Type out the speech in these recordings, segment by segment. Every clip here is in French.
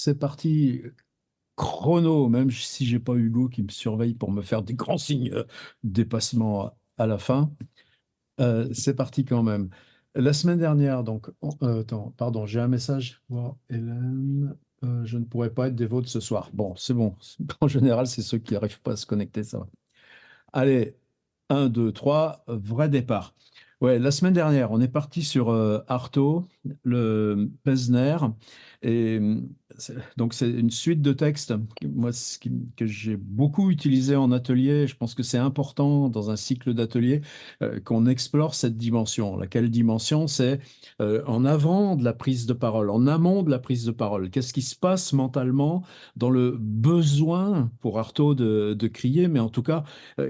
c'est parti, chrono, même si j'ai pas Hugo qui me surveille pour me faire des grands signes dépassement à la fin. C'est parti quand même. La semaine dernière, donc, attends, pardon, j'ai un message pour Hélène. Je ne pourrais pas être des vôtres ce soir. Bon, c'est bon. En général, c'est ceux qui n'arrivent pas à se connecter, ça va. Allez, un, 2, 3, vrai départ. Ouais, la semaine dernière, on est parti sur Artaud, le Pesner, et donc c'est une suite de textes, moi, que j'ai beaucoup utilisé en atelier. Je pense que c'est important dans un cycle d'atelier qu'on explore cette dimension. Laquelle dimension? C'est en avant de la prise de parole, en amont de la prise de parole. Qu'est-ce qui se passe mentalement dans le besoin pour Artaud de crier, mais en tout cas,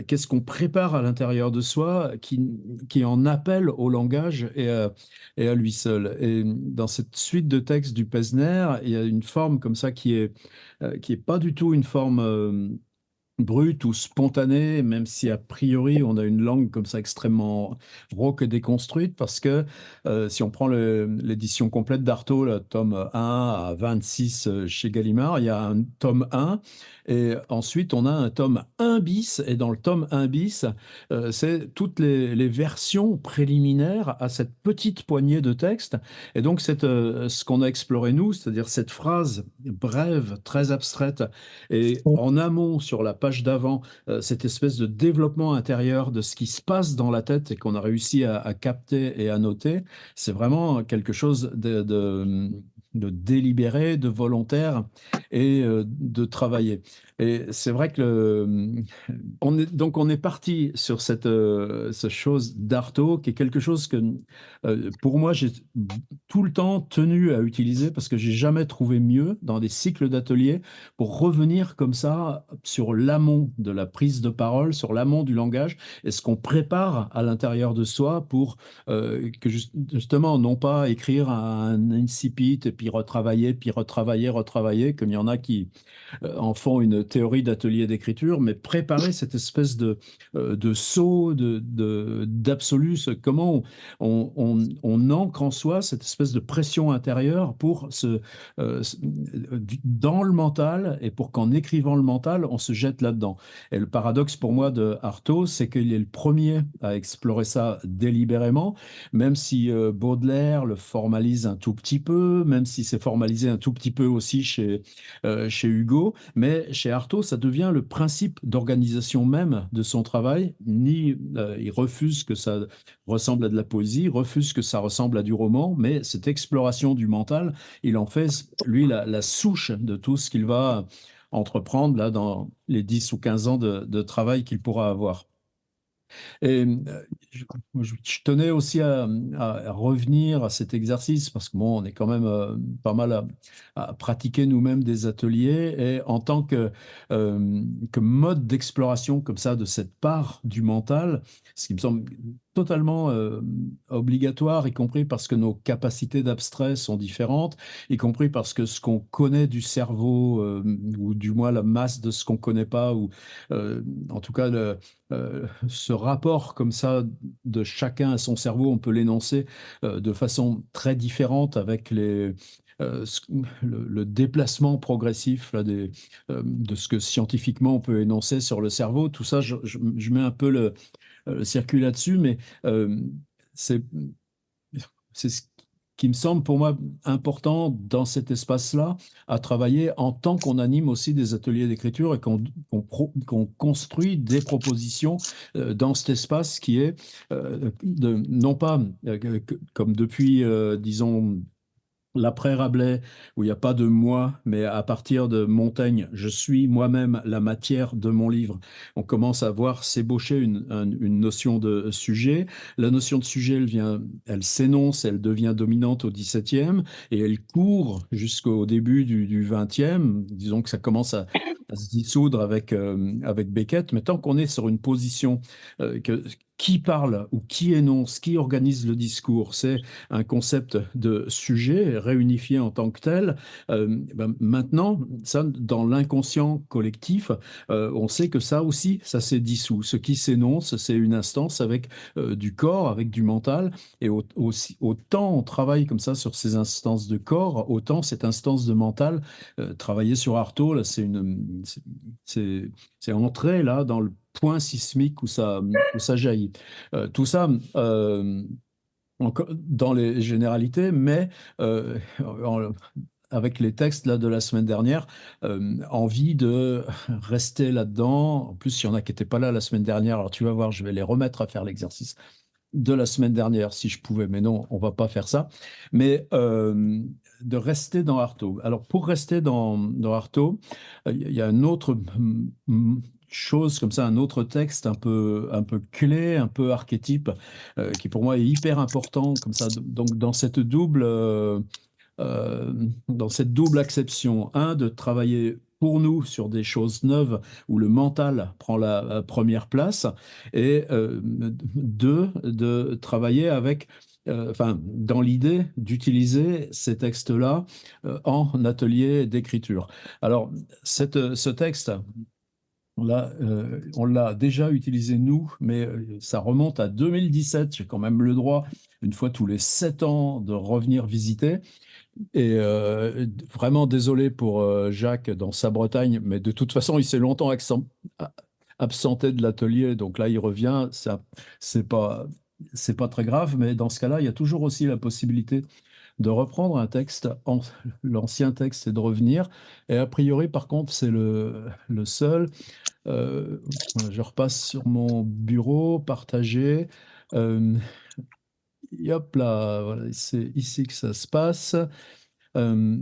qu'est-ce qu'on prépare à l'intérieur de soi qui en appelle au langage et à lui seul. Et dans cette suite de textes du Pesner, il y a une forme comme ça qui est pas du tout une forme brute ou spontanée, même si a priori on a une langue comme ça extrêmement rauque et déconstruite, parce que si on prend l'édition complète d'Artaud, le tome 1 à 26 chez Gallimard, il y a un tome 1, et ensuite on a un tome 1 bis, et dans le tome 1 bis, c'est toutes les versions préliminaires à cette petite poignée de textes, et donc ce qu'on a exploré nous, c'est-à-dire cette phrase brève, très abstraite, et en amont, sur la page d'avant, cette espèce de développement intérieur de ce qui se passe dans la tête et qu'on a réussi à capter et à noter, c'est vraiment quelque chose de délibéré, de volontaire et de travailler. Et c'est vrai que donc on est parti sur cette chose d'Artaud, qui est quelque chose que pour moi j'ai tout le temps tenu à utiliser parce que j'ai jamais trouvé mieux dans des cycles d'ateliers pour revenir comme ça sur l'amont de la prise de parole, sur l'amont du langage et ce qu'on prépare à l'intérieur de soi pour que justement non pas écrire un incipit et puis retravailler, retravailler, comme il y en a qui en font une théorie d'atelier d'écriture, mais préparer cette espèce de saut, d'absolu, comment on ancre en soi cette espèce de pression intérieure pour dans le mental et pour qu'en écrivant le mental, on se jette là-dedans. Et le paradoxe pour moi de Artaud, c'est qu'il est le premier à explorer ça délibérément, même si Baudelaire le formalise un tout petit peu, même si c'est formalisé un tout petit peu aussi chez Hugo, mais chez Artaud, ça devient le principe d'organisation même de son travail. Il refuse que ça ressemble à de la poésie, il refuse que ça ressemble à du roman, mais cette exploration du mental, il en fait, lui, la souche de tout ce qu'il va entreprendre là dans les 10 ou 15 ans de travail qu'il pourra avoir. Et je, je tenais aussi à revenir à cet exercice parce que bon, on est quand même pas mal à pratiquer nous-mêmes des ateliers et en tant que mode d'exploration comme ça de cette part du mental, ce qui me semble totalement obligatoire, y compris parce que nos capacités d'abstrait sont différentes, y compris parce que ce qu'on connaît du cerveau, ou du moins la masse de ce qu'on connaît pas, ou en tout cas ce rapport comme ça de chacun à son cerveau, on peut l'énoncer de façon très différente avec le déplacement progressif là, de ce que scientifiquement on peut énoncer sur le cerveau. Tout ça, je mets un peu le circuit là-dessus, mais euh, c'est c'est ce qui me semble pour moi important dans cet espace-là, à travailler en tant qu'on anime aussi des ateliers d'écriture et qu'on construit des propositions dans cet espace qui est non pas comme depuis, disons, l'après-Rabelais, où il n'y a pas de moi, mais à partir de Montaigne, je suis moi-même la matière de mon livre. On commence à voir s'ébaucher une notion de sujet. La notion de sujet, elle s'énonce, elle devient dominante au XVIIe et elle court jusqu'au début du XXe. Disons que ça commence à se dissoudre avec Beckett, mais tant qu'on est sur une position qui parle ou qui énonce, qui organise le discours. C'est un concept de sujet réunifié en tant que tel. Maintenant, ça, dans l'inconscient collectif, on sait que ça aussi, ça s'est dissous. Ce qui s'énonce, c'est une instance avec du corps, avec du mental. Et aussi, autant on travaille comme ça sur ces instances de corps, autant cette instance de mental, travailler sur Artaud, là, c'est, c'est entrer là dans le point sismique où ça jaillit. Tout ça dans les généralités, mais en- avec les textes là, de la semaine dernière, envie de rester là-dedans. En plus, il y en a qui n'étaient pas là la semaine dernière, alors tu vas voir, je vais les remettre à faire l'exercice de la semaine dernière si je pouvais, mais non, on va pas faire ça. Mais de rester dans Artaud. Alors pour rester dans Artaud, il y a une autre chose comme ça, un autre texte un peu clé, un peu archétype, qui pour moi est hyper important comme ça. Donc euh, dans cette double acception, un, de travailler pour nous sur des choses neuves où le mental prend la première place, et deux, de travailler avec, enfin, dans l'idée d'utiliser ces textes-là en atelier d'écriture. Alors, ce texte, on l'a déjà utilisé nous, mais ça remonte à 2017. J'ai quand même le droit, une fois tous les 7 ans, de revenir visiter. Et vraiment désolé pour Jacques dans sa Bretagne, mais de toute façon, il s'est longtemps absenté de l'atelier, donc là, il revient. Ça, c'est pas, c'est pas très grave, mais dans ce cas-là, il y a toujours aussi la possibilité de reprendre un texte, l'ancien texte, et de revenir. Et a priori, par contre, c'est le seul. Voilà, je repasse sur mon bureau, partagé. Euh, et hop là, voilà, c'est ici que ça se passe. Euh,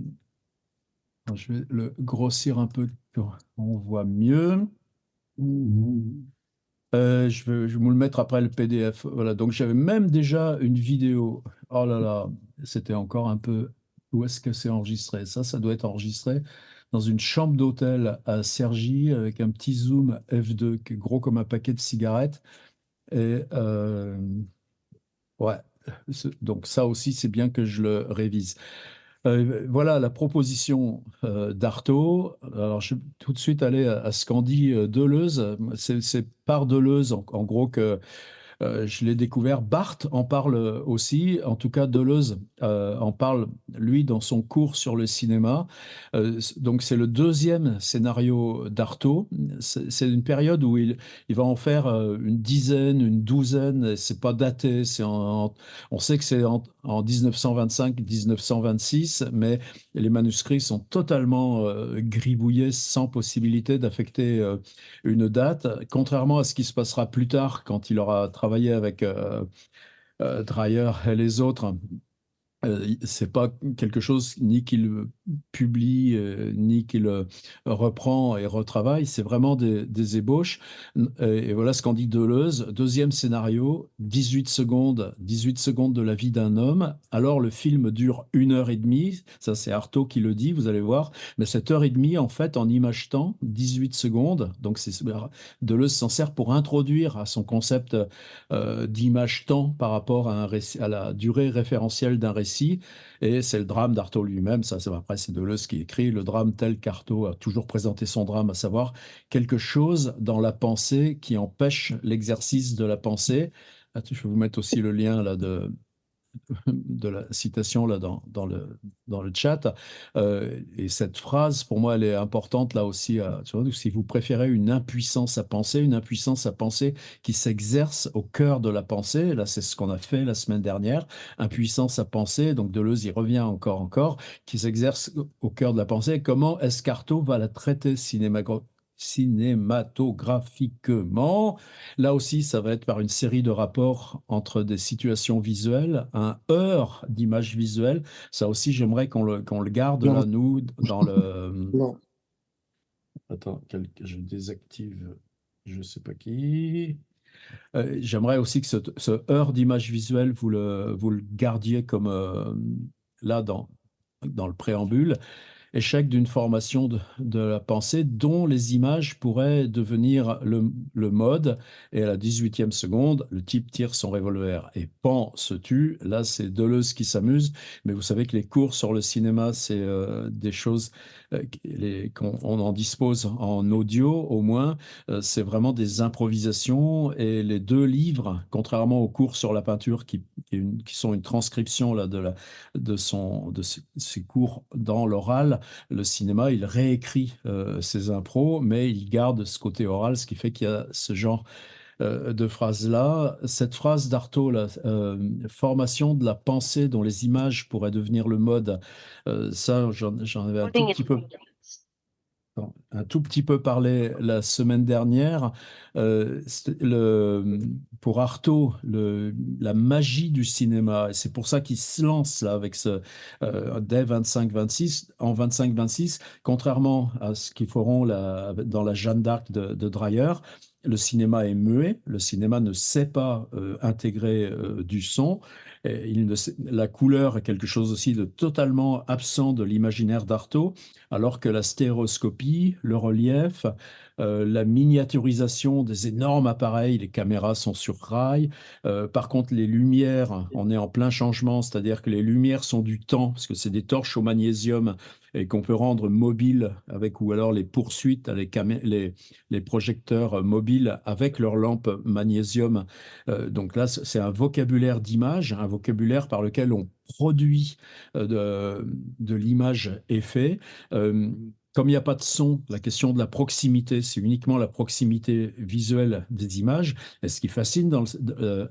je vais le grossir un peu pour qu'on voit mieux. Je vais vous le mettre après le PDF. Voilà, donc j'avais même déjà une vidéo. Oh là là, c'était encore un peu. Où est-ce que c'est enregistré? Ça doit être enregistré dans une chambre d'hôtel à Cergy avec un petit zoom f2 qui est gros comme un paquet de cigarettes. Et ouais, donc ça aussi, c'est bien que je le révise. Voilà la proposition d'Artaud. Alors, je vais tout de suite aller à ce qu'en dit Deleuze. C'est par Deleuze, en gros, que je l'ai découvert. Barthes en parle aussi, en tout cas Deleuze en parle, lui, dans son cours sur le cinéma. Donc c'est le deuxième scénario d'Artaud. C'est une période où il va en faire une dizaine, une douzaine. C'est pas daté, on sait que c'est en 1925-1926, mais les manuscrits sont totalement gribouillés sans possibilité d'affecter une date, contrairement à ce qui se passera plus tard quand il aura travaillé avec Dreyer et les autres. C'est pas quelque chose ni qu'il publie, ni qu'il reprend et retravaille, c'est vraiment des ébauches. Et voilà ce qu'en dit Deleuze. Deuxième scénario, 18 secondes de la vie d'un homme. Alors le film dure 1 heure et demie, ça c'est Artaud qui le dit, vous allez voir. Mais cette heure et demie, en fait, en image temps, 18 secondes, donc Deleuze s'en sert pour introduire à son concept d'image temps par rapport à, à la durée référentielle d'un récit. Et c'est le drame d'Artaud lui-même. Ça, après, c'est Deleuze qui écrit le drame tel qu'Artaud a toujours présenté son drame, à savoir quelque chose dans la pensée qui empêche l'exercice de la pensée. Je vais vous mettre aussi le lien là de la citation là dans le chat. Et cette phrase, pour moi, elle est importante là aussi. Tu vois, si vous préférez une impuissance à penser qui s'exerce au cœur de la pensée. Là, c'est ce qu'on a fait la semaine dernière. Impuissance à penser. Donc Deleuze y revient encore, qui s'exerce au cœur de la pensée. Comment Escartot va la traiter cinématographiquement? Là aussi, ça va être par une série de rapports entre des situations visuelles, un heurt d'images visuelles. Ça aussi, j'aimerais qu'on le garde Non, là, nous, dans le... non. Attends, je désactive, je ne sais pas qui. J'aimerais aussi que ce heurt d'images visuelles, vous le gardiez comme là dans le préambule. échec d'une formation de la pensée dont les images pourraient devenir le mode. Et à la 18e seconde, le type tire son revolver et Pan se tue. Là, c'est Deleuze qui s'amuse. Mais vous savez que les cours sur le cinéma, c'est des choses qu'on on en dispose en audio au moins. C'est vraiment des improvisations. Et les deux livres, contrairement aux cours sur la peinture qui sont une transcription là, ses cours dans l'oral, le cinéma, il réécrit ses impros, mais il garde ce côté oral, ce qui fait qu'il y a ce genre de phrase-là. Cette phrase d'Artaud, là, formation de la pensée dont les images pourraient devenir le mode, ça, j'en avais un tout petit peu parlé la semaine dernière. Pour Artaud, la magie du cinéma, et c'est pour ça qu'il se lance là avec dès 25-26, en 25-26, contrairement à ce qu'ils feront dans la Jeanne d'Arc de Dreyer. Le cinéma est muet, le cinéma ne sait pas intégrer du son. Et la couleur est quelque chose aussi de totalement absent de l'imaginaire d'Artaud, alors que la stéréoscopie, le relief, la miniaturisation des énormes appareils, les caméras sont sur rail. Par contre, les lumières, on est en plein changement, c'est-à-dire que les lumières sont du temps, parce que c'est des torches au magnésium et qu'on peut rendre mobiles avec, ou alors les poursuites, les projecteurs mobiles avec leurs lampes magnésium. Donc là, c'est un vocabulaire d'image, un vocabulaire par lequel on produit de l'image effet. Euh, Comme il n'y a pas de son, la question de la proximité, c'est uniquement la proximité visuelle des images. Et ce qui fascine dans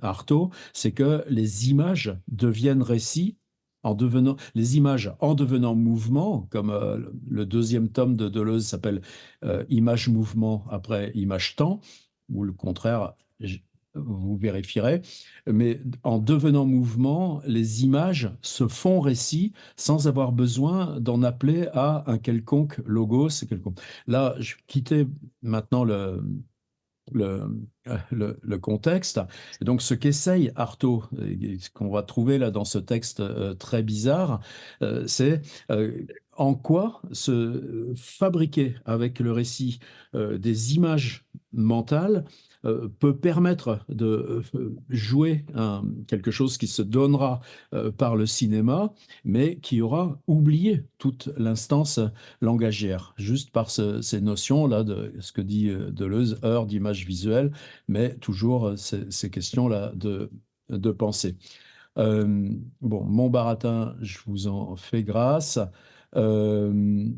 Artaud, c'est que les images deviennent récits les images en devenant mouvement, comme le deuxième tome de Deleuze s'appelle Image-mouvement après image-temps, ou le contraire, vous vérifierez, mais en devenant mouvement, les images se font récits sans avoir besoin d'en appeler à un quelconque logos. Là, je quittais maintenant le, le contexte. Et donc, ce qu'essaye Artaud, et ce qu'on va trouver là dans ce texte très bizarre, c'est en quoi se fabriquer avec le récit des images mentales peut permettre de jouer quelque chose qui se donnera par le cinéma, mais qui aura oublié toute l'instance langagière, juste par ces notions-là de ce que dit Deleuze, heure d'image visuelle, mais toujours ces questions-là de pensée. Bon, mon baratin, je vous en fais grâce. Euh,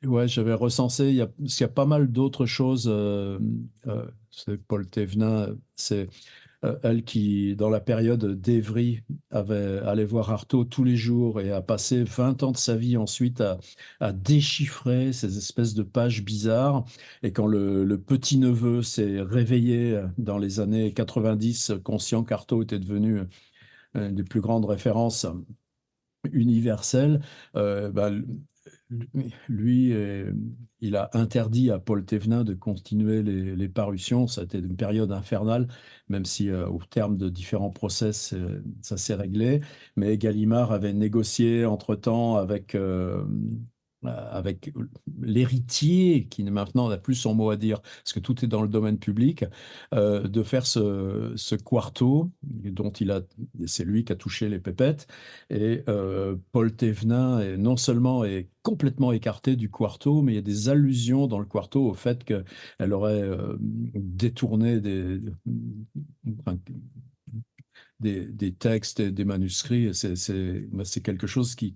ouais, j'avais recensé, parce qu'il y a pas mal d'autres choses. C'est Paul Thévenin, c'est elle qui, dans la période d'Évry, allait voir Artaud tous les jours et a passé 20 ans de sa vie ensuite à déchiffrer ces espèces de pages bizarres. Et quand le petit-neveu s'est réveillé dans les années 90, conscient qu'Artaud était devenu une des plus grandes références universelles, bah, lui, il a interdit à Paul Thévenin de continuer les parutions. Ça a été une période infernale, même si au terme de différents procès, ça s'est réglé. Mais Gallimard avait négocié entre-temps avec l'héritier, qui maintenant n'a plus son mot à dire, parce que tout est dans le domaine public, de faire ce quarto, dont c'est lui qui a touché les pépettes. Et Paul Thévenin non seulement est complètement écarté du quarto, mais il y a des allusions dans le quarto au fait qu'elle aurait détourné enfin, des textes et des manuscrits. C'est quelque chose qui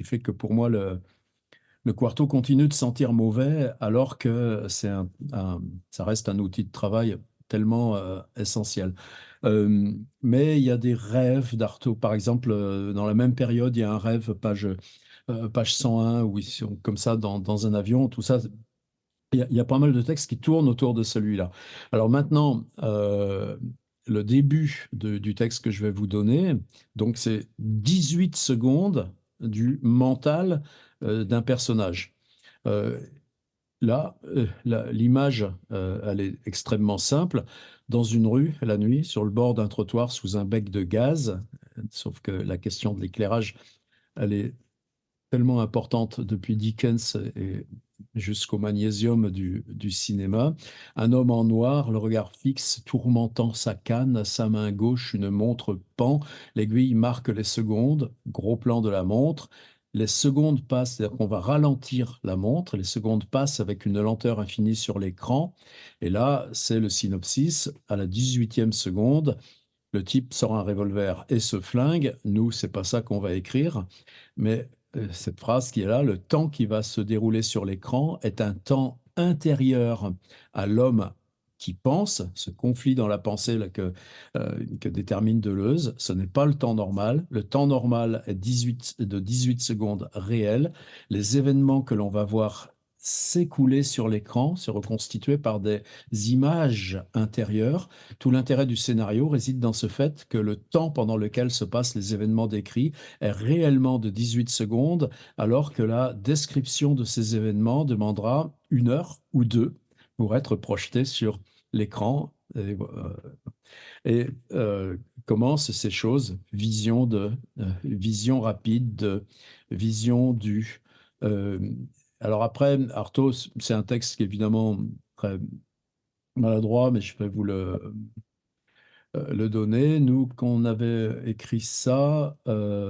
fait que pour moi, le quarto continue de sentir mauvais alors que ça reste un outil de travail tellement essentiel. Mais il y a des rêves d'Artaud. Par exemple, dans la même période, il y a un rêve, page 101, où ils sont comme ça dans un avion. Tout ça, il y a pas mal de textes qui tournent autour de celui-là. Alors maintenant, le début du texte que je vais vous donner, donc c'est 18 secondes du mental d'un personnage. Euh, L'image, elle est extrêmement simple. Dans une rue, la nuit, sur le bord d'un trottoir, sous un bec de gaz, sauf que la question de l'éclairage, elle est tellement importante depuis Dickens et jusqu'au magnésium du cinéma. Un homme en noir, le regard fixe, tourmentant sa canne, à sa main gauche, une montre pend, l'aiguille marque les secondes, gros plan de la montre. Les secondes passent, c'est-à-dire qu'on va ralentir la montre, les secondes passent avec une lenteur infinie sur l'écran. Et là, c'est le synopsis. À la 18e seconde, le type sort un revolver et se flingue. Nous, c'est pas ça qu'on va écrire, mais cette phrase qui est là, le temps qui va se dérouler sur l'écran est un temps intérieur à l'homme qui pense, ce conflit dans la pensée là, que détermine Deleuze. Ce n'est pas le temps normal. Le temps normal est 18 secondes réelles. Les événements que l'on va voir s'écouler sur l'écran, se reconstituer par des images intérieures. Tout l'intérêt du scénario réside dans ce fait que le temps pendant lequel se passent les événements décrits est réellement de 18 secondes, alors que la description de ces événements demandera 1 heure ou 2 pour être projetée sur l'écran. Et commencent ces choses, vision rapide, vision du. Euh, alors après, Artaud, c'est un texte qui est évidemment très maladroit, mais je vais vous le donner. Nous, qu'on avait écrit ça,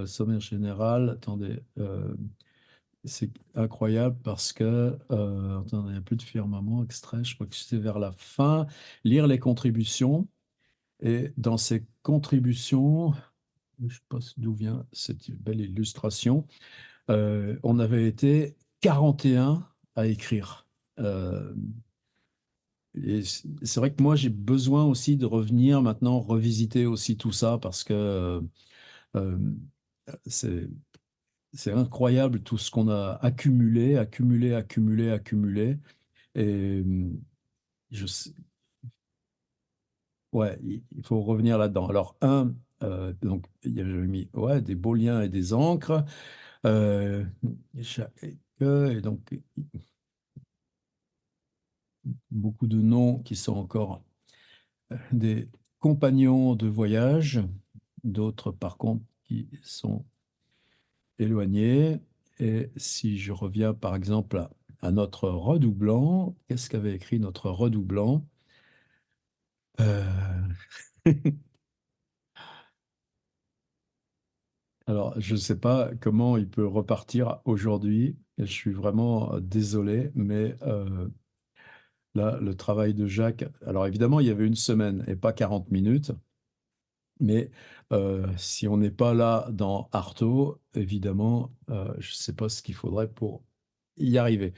sommaire général, attendez, c'est incroyable parce que, attendez, il n'y a plus de firmament, extrait, je crois que c'était vers la fin, lire les contributions. Et dans ces contributions, je ne sais pas d'où vient cette belle illustration, on avait été 41 à écrire. Euh, et c'est vrai que moi, j'ai besoin aussi de revenir maintenant, revisiter aussi tout ça parce que euh, c'est, c'est incroyable tout ce qu'on a accumulé, accumulé, accumulé, accumulé. Et je sais- ouais, il faut revenir là-dedans. Alors, donc, j'avais mis ouais, des beaux liens et des encres. Euh, et donc, beaucoup de noms qui sont encore des compagnons de voyage, d'autres par contre qui sont éloignés. Et si je reviens par exemple à notre redoublant, qu'est-ce qu'avait écrit notre redoublant? Euh, Alors, je ne sais pas comment il peut repartir aujourd'hui. Je suis vraiment désolé, mais là, le travail de Jacques, alors évidemment, il y avait une semaine et pas 40 minutes. Mais si on n'est pas là dans Artaud, évidemment, je ne sais pas ce qu'il faudrait pour y arriver.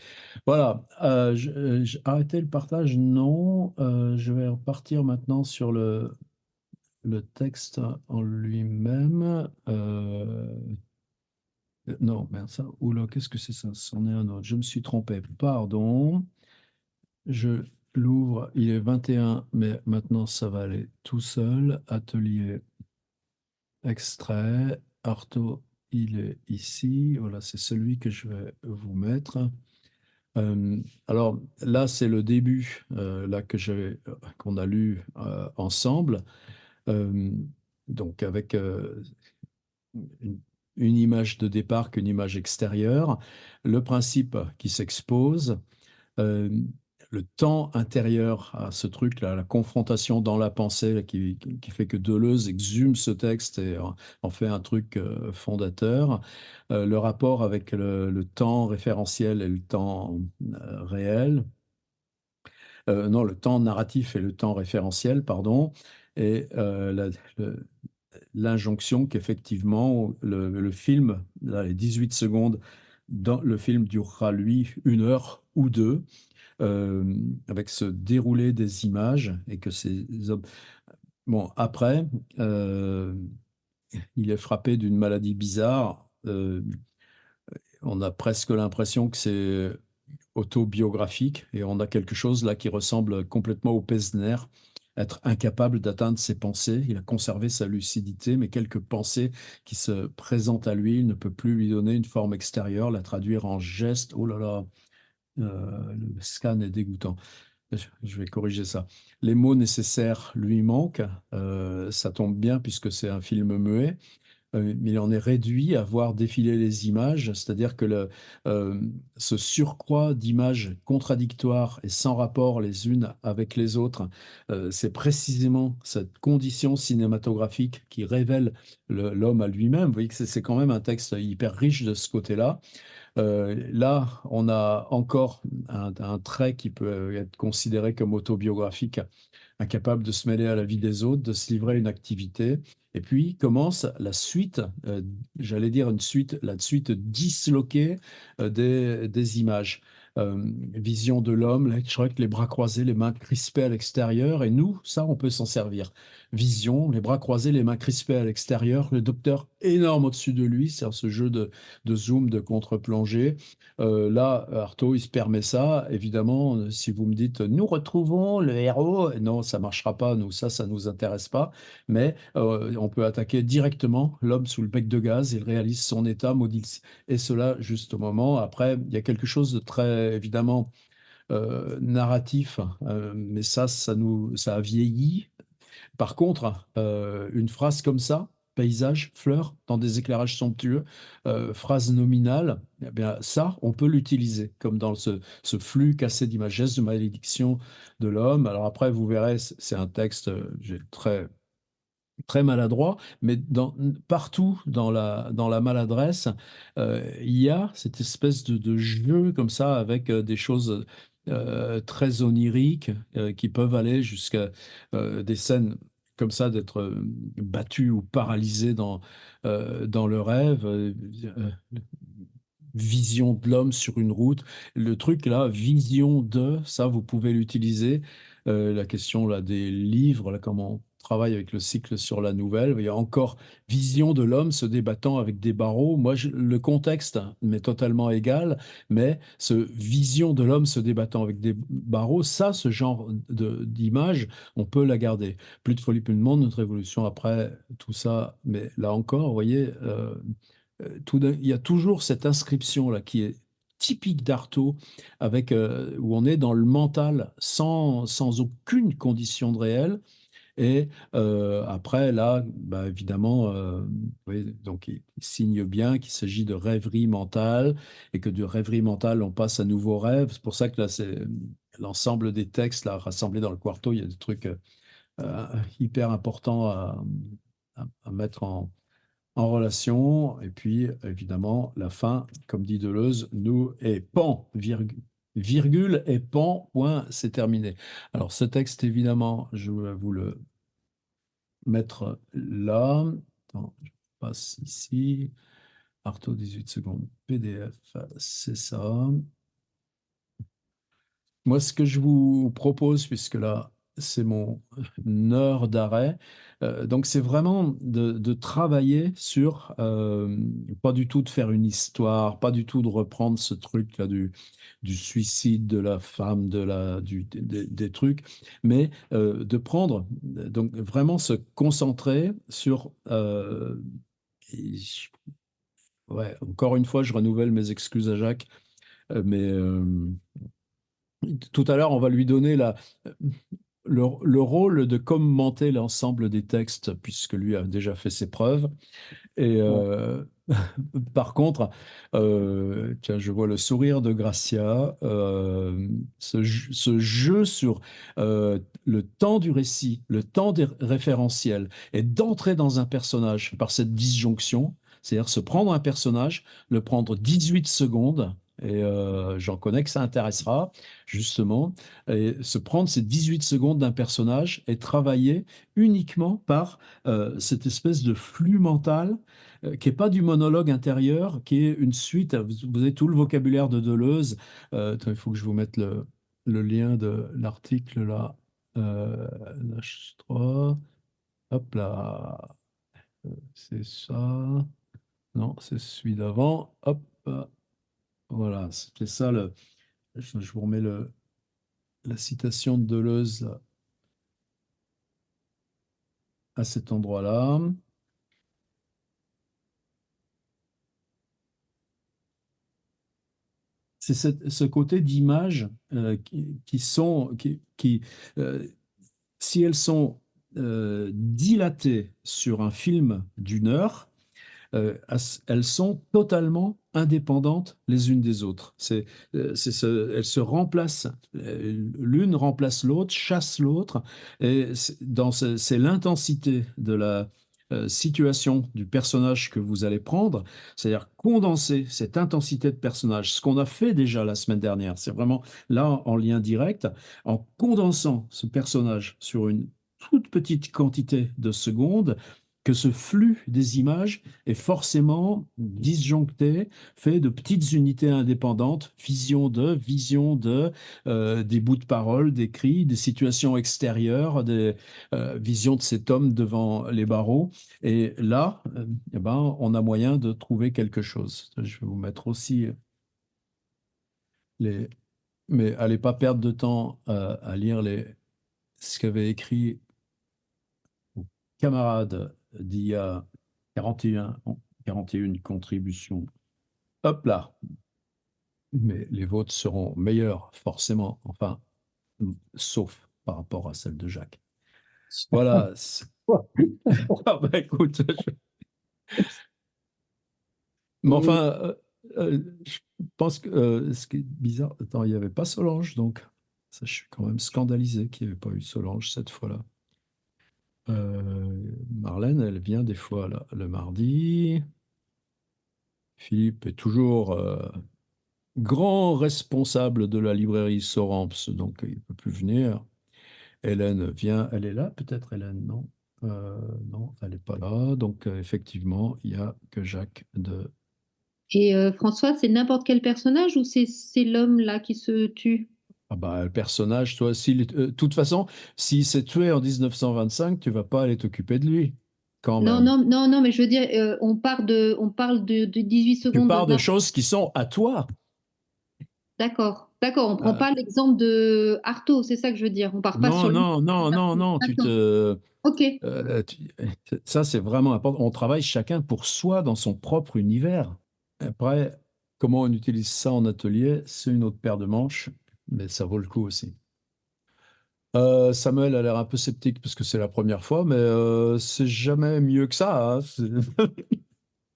Voilà, arrêter le partage, non. Je vais repartir maintenant sur le texte en lui-même. Non, merde, ça, oula, qu'est-ce que c'est ça? C'en est un autre. Je me suis trompé, pardon. Je l'ouvre, il est 21, mais maintenant ça va aller tout seul. Atelier. Extrait, Artaud, il est ici. Voilà, c'est celui que je vais vous mettre. Alors là, c'est le début là qu'on a lu ensemble. Euh, donc avec une, une image de départ qu'une image extérieure, le principe qui s'expose, euh, le temps intérieur à ce truc-là, la confrontation dans la pensée là, qui fait que Deleuze exhume ce texte et en fait un truc fondateur, le rapport avec le temps référentiel et le temps réel, non, le temps narratif et le temps référentiel, pardon, et l'injonction qu'effectivement le film, là, les 18 secondes, dans le film durera lui 1 heure ou 2 avec ce déroulé des images et que ces hommes... Bon, après, il est frappé d'une maladie bizarre. On a presque l'impression que c'est autobiographique et on a quelque chose là qui ressemble complètement au Pesner, être incapable d'atteindre ses pensées. Il a conservé sa lucidité, mais quelques pensées qui se présentent à lui, il ne peut plus lui donner une forme extérieure, la traduire en geste. Oh là là, le scan est dégoûtant. Je vais corriger ça. Les mots nécessaires lui manquent. Ça tombe bien puisque c'est un film muet. mais il en est réduit à voir défiler les images, c'est-à-dire que euh, ce surcroît d'images contradictoires et sans rapport les unes avec les autres, c'est précisément cette condition cinématographique qui révèle l'homme à lui-même. Vous voyez que c'est quand même un texte hyper riche de ce côté-là. Là, on a encore un trait qui peut être considéré comme autobiographique, incapable de se mêler à la vie des autres, de se livrer à une activité. Et puis commence la suite, j'allais dire une suite, la suite disloquée des images. Vision de l'homme, là, je avec les bras croisés, les mains crispées à l'extérieur. Et nous, ça, on peut s'en servir. Vision, les bras croisés, les mains crispées à l'extérieur, le docteur énorme au-dessus de lui, c'est ce jeu de zoom, de contre-plongée. Là, Artaud, il se permet ça. Évidemment, si vous me dites, nous retrouvons le héros, non, ça marchera pas. Nous, ça nous intéresse pas. Mais on peut attaquer directement l'homme sous le bec de gaz. Il réalise son état, maudit. Et cela juste au moment. Après, il y a quelque chose de très, évidemment, narratif. Mais ça a vieilli. Par contre, une phrase comme ça, paysage, fleurs, dans des éclairages somptueux, phrase nominale, eh bien, ça, on peut l'utiliser, comme dans ce flux cassé d'images, gestes de malédiction de l'homme. Alors après, vous verrez, c'est un texte très, très maladroit, mais partout dans la maladresse, il y a cette espèce de jeu comme ça, avec des choses très oniriques qui peuvent aller jusqu'à des scènes comme ça, d'être battu ou paralysé dans le rêve. Vision de l'homme sur une route. Le truc là, vision de, ça, vous pouvez l'utiliser. La question là des livres, là, comment on travaille avec le cycle sur la nouvelle. Il y a encore vision de l'homme se débattant avec des barreaux. Moi, le contexte m'est totalement égal, mais ce vision de l'homme se débattant avec des barreaux, ça, ce genre d'image, on peut la garder. Plus de folie, plus de monde, notre évolution après tout ça. Mais là encore, vous voyez, il y a toujours cette inscription là qui est typique d'Artaud, avec où on est dans le mental sans aucune condition de réel. Et après, là, bah, évidemment, oui, donc il signe bien qu'il s'agit de rêverie mentale et que de rêverie mentale, on passe à nouveau rêve. C'est pour ça que là, c'est l'ensemble des textes là, rassemblés dans le quarto. Il y a des trucs hyper importants à mettre en relation. Et puis, évidemment, la fin, comme dit Deleuze, nous est pan, virgule et pan, point, c'est terminé. Alors, ce texte, évidemment, je vais vous le mettre là. Attends, je passe ici. Artaud, 18 secondes. PDF, c'est ça. Moi, ce que je vous propose, puisque là, c'est mon heure d'arrêt, donc c'est vraiment de travailler sur, pas du tout de faire une histoire, pas du tout de reprendre ce truc-là du suicide de la femme, des trucs, mais de prendre, donc vraiment se concentrer sur, et ouais, encore une fois, je renouvelle mes excuses à Jacques, mais tout à l'heure, on va lui donner le rôle de commenter l'ensemble des textes, puisque lui a déjà fait ses preuves. Et Ouais. par contre, tiens, je vois le sourire de Gracia, ce jeu sur le temps du récit, le temps des référentiels, et d'entrer dans un personnage par cette disjonction, c'est-à-dire se prendre un personnage, le prendre 18 secondes. Et j'en connais que ça intéressera, justement, et se prendre ces 18 secondes d'un personnage et travailler uniquement par cette espèce de flux mental qui n'est pas du monologue intérieur, qui est une suite. Vous avez tout le vocabulaire de Deleuze. Attends, il faut que je vous mette le lien de l'article là. H3. Hop là. C'est ça. Non, c'est celui d'avant. Hop. Voilà, c'était ça. Je vous remets la citation de Deleuze là, à cet endroit-là. C'est ce côté d'images qui sont, euh, si elles sont dilatées sur un film d'une heure, elles sont totalement indépendantes les unes des autres. Elles se remplacent, l'une remplace l'autre, chasse l'autre, et c'est l'intensité de la situation du personnage que vous allez prendre, c'est-à-dire condenser cette intensité de personnage, ce qu'on a fait déjà la semaine dernière, c'est vraiment là en lien direct, en condensant ce personnage sur une toute petite quantité de secondes, que ce flux des images est forcément disjoncté, fait de petites unités indépendantes, vision de, des bouts de parole, des cris, des situations extérieures, des visions de cet homme devant les barreaux. Et là, eh ben, on a moyen de trouver quelque chose. Je vais vous mettre aussi les... Mais allez pas perdre de temps à lire ce qu'avait écrit mon camarade d'il y a 41, 41 contributions. Hop là! Mais les vôtres seront meilleures, forcément, enfin, sauf par rapport à celle de Jacques. Voilà. Ah bah, écoute, mais Oui. enfin, je pense que ce qui est bizarre, attends, il n'y avait pas Solange, donc ça, je suis quand même scandalisé qu'il n'y ait pas eu Solange cette fois-là. Marlène, elle vient des fois là, le mardi. Philippe est toujours grand responsable de la librairie Soramps, donc il ne peut plus venir. Hélène vient, elle est là peut-être, Hélène, non? Non, elle n'est pas là. Donc effectivement, il n'y a que Jacques de... Et François, c'est n'importe quel personnage ou c'est l'homme là qui se tue? Ah bah, le personnage, toi, de toute façon, s'il s'est tué en 1925, tu vas pas aller t'occuper de lui, quand Non, même. non, non, non, mais je veux dire, on parle de 18 Tu secondes. pars de choses qui sont à toi. D'accord, d'accord. On prend Euh, pas l'exemple de Artaud, c'est ça que je veux dire. On part pas sur non, lui. non, non, non, non, D'accord. Ok. ça, c'est vraiment important. On travaille chacun pour soi dans son propre univers. Après, comment on utilise ça en atelier, c'est une autre paire de manches, mais ça vaut le coup aussi. Samuel a l'air un peu sceptique parce que c'est la première fois, mais c'est jamais mieux que ça, hein.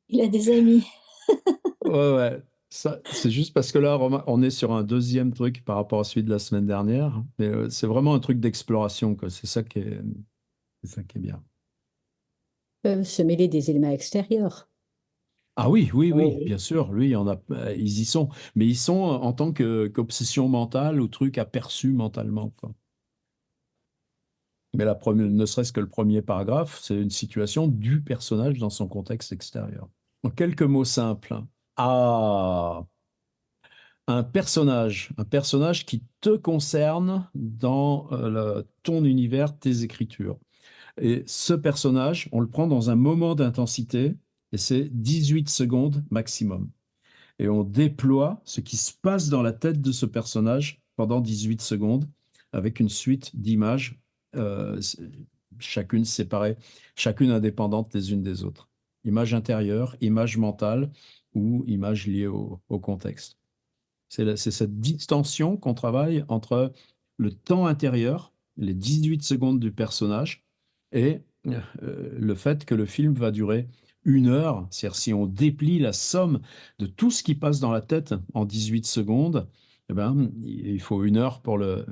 Il a des amis. Ouais, ouais. Ça, c'est juste parce que là, on est sur un deuxième truc par rapport à celui de la semaine dernière, mais c'est vraiment un truc d'exploration, quoi. C'est ça qui est bien. Peuvent se mêler des éléments extérieurs. Ah oui, oui, Oh, oui, oui. bien sûr, lui, ils y sont, mais ils sont en tant qu'obsession mentale ou truc aperçu mentalement, quoi. Mais ne serait-ce que le premier paragraphe, c'est une situation du personnage dans son contexte extérieur. En quelques mots simples. Ah, un personnage qui te concerne dans ton univers, tes écritures. Et ce personnage, on le prend dans un moment d'intensité, et c'est 18 secondes maximum. Et on déploie ce qui se passe dans la tête de ce personnage pendant 18 secondes avec une suite d'images, euh, chacune séparée, chacune indépendante les unes des autres. Image intérieure, image mentale ou image liée au contexte. C'est cette distension qu'on travaille entre le temps intérieur, les 18 secondes du personnage, et le fait que le film va durer 1 heure. C'est-à-dire si on déplie la somme de tout ce qui passe dans la tête en 18 secondes, eh ben, il faut 1 heure pour le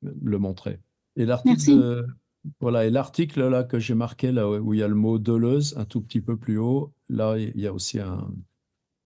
montrer. Et l'article Merci. de... Voilà, et l'article là que j'ai marqué, là où il y a le mot Deleuze, un tout petit peu plus haut, là, il y a aussi